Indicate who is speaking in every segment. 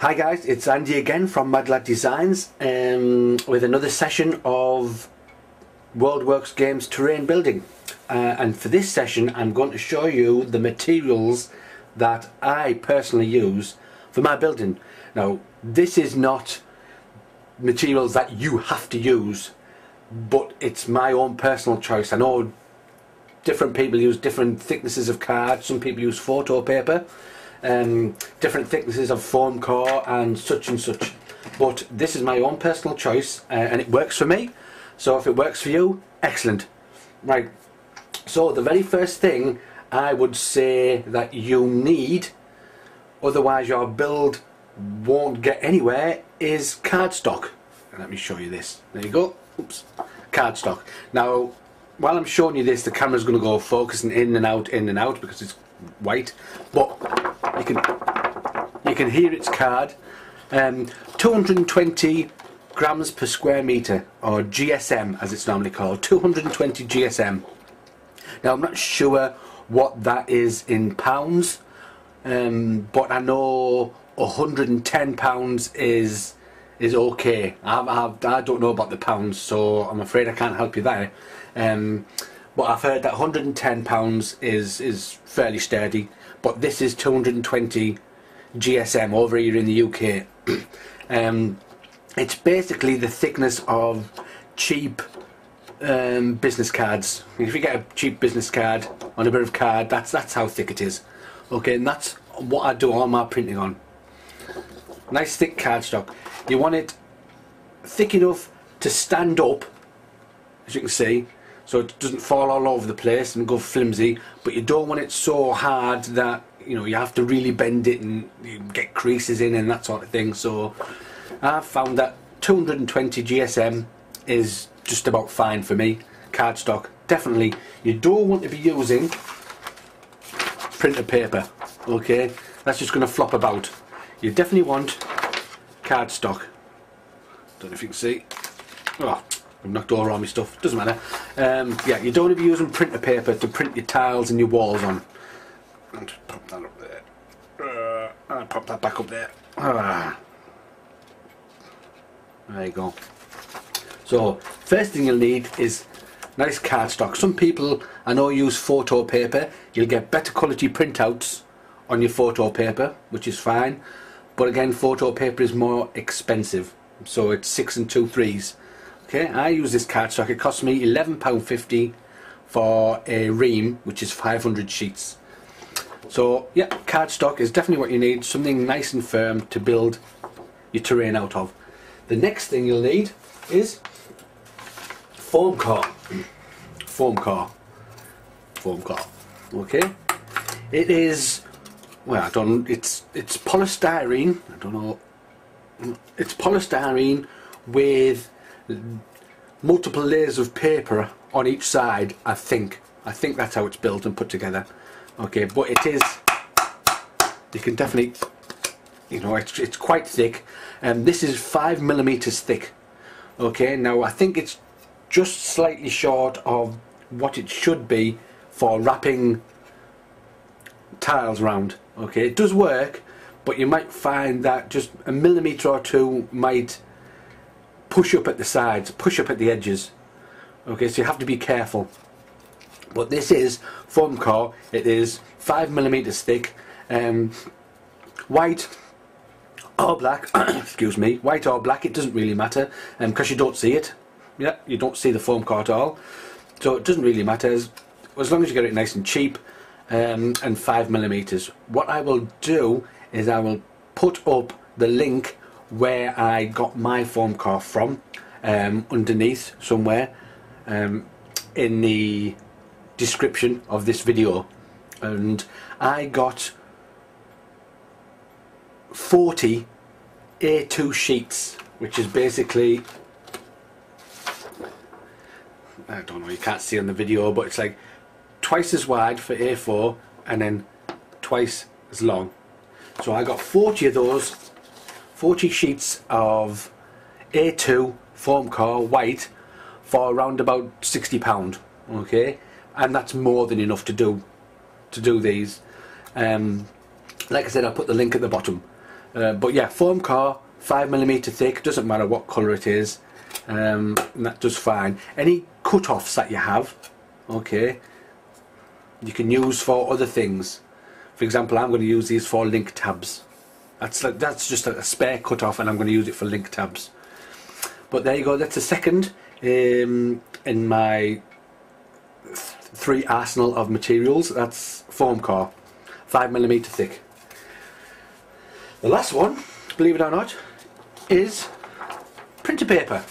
Speaker 1: Hi guys, it's Andy again from Mad Lad Designs with another session of WorldWorksGames terrain building. And for this session I'm going to show you the materials that I personally use for my building. Now this is not materials that you have to use, but it's my own personal choice. I know different people use different thicknesses of card. Some people use photo paper, different thicknesses of foam core and such, but this is my own personal choice and it works for me. So if it works for you, excellent. Right, so the very first thing I would say that you need, otherwise your build won't get anywhere, is cardstock. Let me show you this. There you go. Oops. Cardstock. Now while I'm showing you this, the camera's going to go focusing in and out because it's white, but you can hear its card. 220 grams per square meter, or GSM as it's normally called. 220 GSM. Now I'm not sure what that is in pounds, but I know 110 pounds is okay. I don't know about the pounds, so I'm afraid I can't help you there. But I've heard that 110 pounds is fairly sturdy, but this is 220 GSM over here in the UK. It's basically the thickness of cheap business cards. If you get a cheap business card on a bit of card, that's how thick it is. Okay, and that's what I do all my printing on. Nice thick cardstock. You want it thick enough to stand up, as you can see, so it doesn't fall all over the place and go flimsy, but you don't want it so hard that you have to really bend it and you get creases in and that sort of thing. So I've found that 220 GSM is just about fine for me. Cardstock, definitely. You don't want to be using printer paper, okay? That's just going to flop about. You definitely want cardstock. Don't know if you can see. Oh, I've knocked all around my stuff. Doesn't matter. Yeah, you don't want to be using printer paper to print your tiles and your walls on. I'll just pop that up there. I'll pop that back up there. There you go. So first thing you'll need is nice cardstock. Some people I know use photo paper. You'll get better quality printouts on your photo paper, which is fine. But again, photo paper is more expensive, so it's 6 2/3. Okay, I use this cardstock. It costs me £11.50 for a ream, which is 500 sheets. So yeah, cardstock is definitely what you need. Something nice and firm to build your terrain out of. The next thing you'll need is foam core. Foam core. Foam core. Okay, it is. Well, I don't. It's polystyrene. I don't know. It's polystyrene with multiple layers of paper on each side. I think that's how it's built and put together. Okay, but it is. You can definitely. It's quite thick, and this is 5mm thick. Okay, now I think it's just slightly short of what it should be for wrapping tiles around. Okay, it does work, but you might find that just a millimetre or two might push up at the sides, push up at the edges. Okay, so you have to be careful. But this is foam core. It is 5mm thick, white or black. Excuse me, white or black. It doesn't really matter, because you don't see it. Yeah, you don't see the foam core at all, so it doesn't really matter as long as you get it nice and cheap. And 5mm. What I will do is I will put up the link where I got my foam core from underneath somewhere in the description of this video. And I got 40 A2 sheets, which is basically, I don't know, you can't see on the video, but it's like twice as wide for A4 and then twice as long. So I got 40 of those, 40 sheets of A2 foam core white for around about £60. Okay, and that's more than enough to do these. Like I said, I'll put the link at the bottom. But yeah, foam core, 5mm thick, doesn't matter what colour it is, and that does fine. Any cut-offs that you have, okay, you can use for other things. For example, I'm going to use these for link tabs. That's just a spare cut-off, and I'm going to use it for link tabs. But there you go, that's the second in my 3 arsenal of materials. That's foam core, 5mm thick. The last one, believe it or not, is printer paper.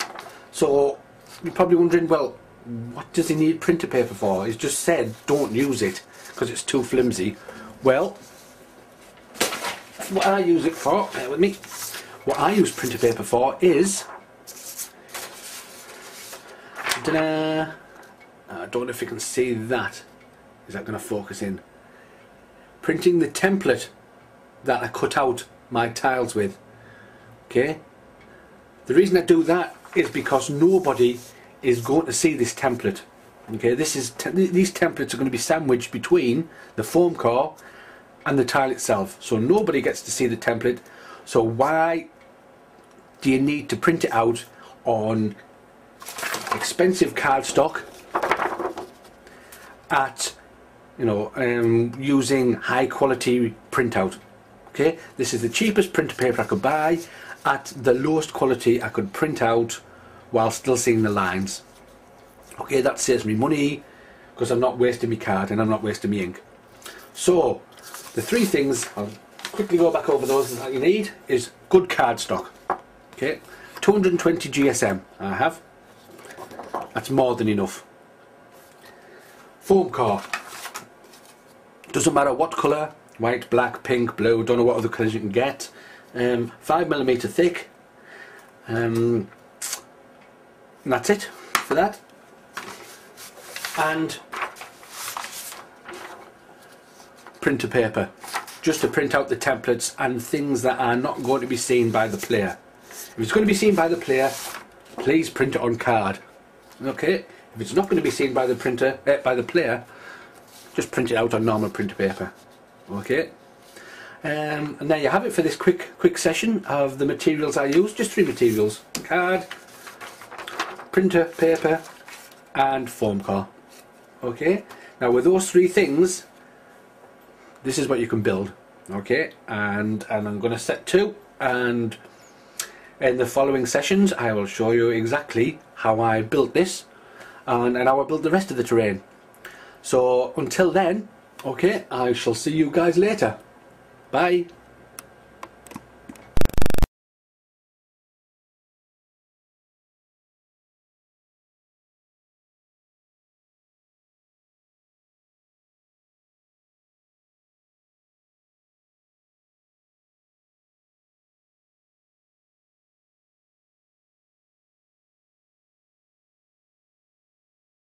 Speaker 1: So you're probably wondering, well, what does he need printer paper for? He's just said don't use it because it's too flimsy. Well, what I use it for, bear with me, what I use printer paper for is, I don't know if you can see that. Is that going to focus in? Printing the template that I cut out my tiles with. Okay? The reason I do that is because nobody is going to see this template. Okay? These templates are going to be sandwiched between the foam core and the tile itself. So nobody gets to see the template. So why do you need to print it out on expensive cardstock at, you know, using high quality printout? Okay, this is the cheapest printer paper I could buy at the lowest quality I could print out while still seeing the lines. Okay, that saves me money because I'm not wasting my card and I'm not wasting my ink. So the 3 things, I'll quickly go back over those, that you need is good cardstock. Okay, 220 GSM I have. That's more than enough. Foam core. Doesn't matter what colour, white, black, pink, blue, don't know what other colours you can get. 5mm thick. And that's it for that. And printer paper. Just to print out the templates and things that are not going to be seen by the player. If it's going to be seen by the player, please print it on card. Okay? If it's not going to be seen by the player, just print it out on normal printer paper. Okay? And there you have it for this quick session of the materials I use. Just 3 materials: card, printer paper, and foam core. Okay? Now with those 3 things, this is what you can build. Okay? And I'm going to set 2, and in the following sessions I will show you exactly how I built this and how I built the rest of the terrain. So until then, okay, I shall see you guys later. Bye.